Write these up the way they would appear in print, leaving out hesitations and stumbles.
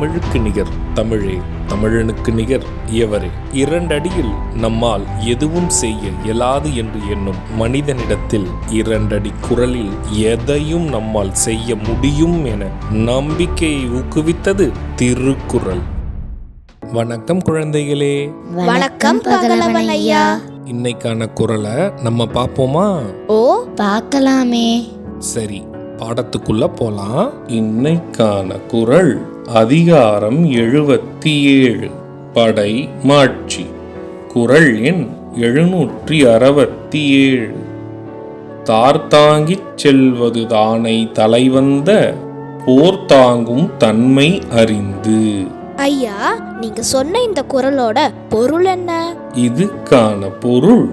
தமிழுக்கு நிகர் தமிழே, தமிழனுக்கு நிகர் எவரே. 2 அடியில் நம்மால் எதுவும் செய்ய இயலாது என்று எண்ணும் மனிதனிடத்தில் 2 அடி குரலில் எதையும் நம்மால் செய்ய முடியும் என நம்பிக்கையை ஊக்குவித்தது திருக்குறள். வணக்கம் குழந்தைகளே. வணக்கம் பகலவன் ஐயா. இன்னைக்கான குறளை நம்ம பார்ப்போமா? ஓ, பார்க்கலாமே. சரி, பாடத்துக்குள்ள போலாம். இன்னைக்கான குறள் அதிகாரம் 77, படை மாட்சி. குறள் எண் 767. தார்த்தாங்கிச் செல்வது தானை தலைவந்த போர் தாங்கும் தன்மை அறிந்து. ஐயா, நீங்க சொன்ன இந்த குறளோட பொருள் என்ன? இதுக்கான பொருள்,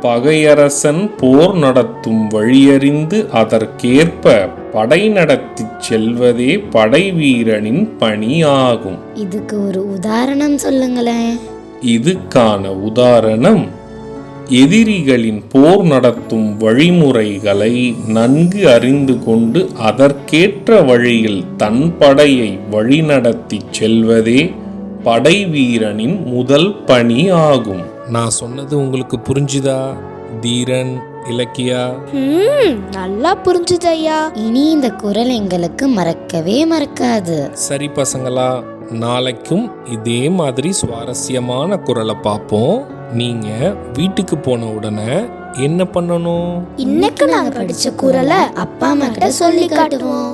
பகையரசன் போர் நடத்தும் வழியறிந்து அதற்கேற்ப படை நடத்தி செல்வதே படை வீரனின் பணி ஆகும். இதுக்கு ஒரு உதாரணம் சொல்லுங்களேன். இதுக்கான உதாரணம், எதிரிகளின் போர் நடத்தும் வழிமுறைகளை நன்கு அறிந்து கொண்டு அதற்கேற்ற வழியில் தன் படையை வழிநடத்தி செல்வதே படை வீரனின் முதல் பணி ஆகும். நான் சொன்னது உங்களுக்கு புரிஞ்சுதா தீரன், இலக்கியா? நல்லா புரிஞ்சுது ஐயா. இனி இந்த குறள் எங்களுக்கு மறக்கவே மறக்காது. சரி பசங்களா, நாளைக்கும் இதே மாதிரி சுவாரஸ்யமான குறளை பார்ப்போம். நீங்க வீட்டுக்கு போன உடனே என்ன பண்ணணும்? இன்னைக்கு நாங்க படிச்ச குறளை அப்பா அம்மா கிட்ட சொல்லி காட்டுவோம்.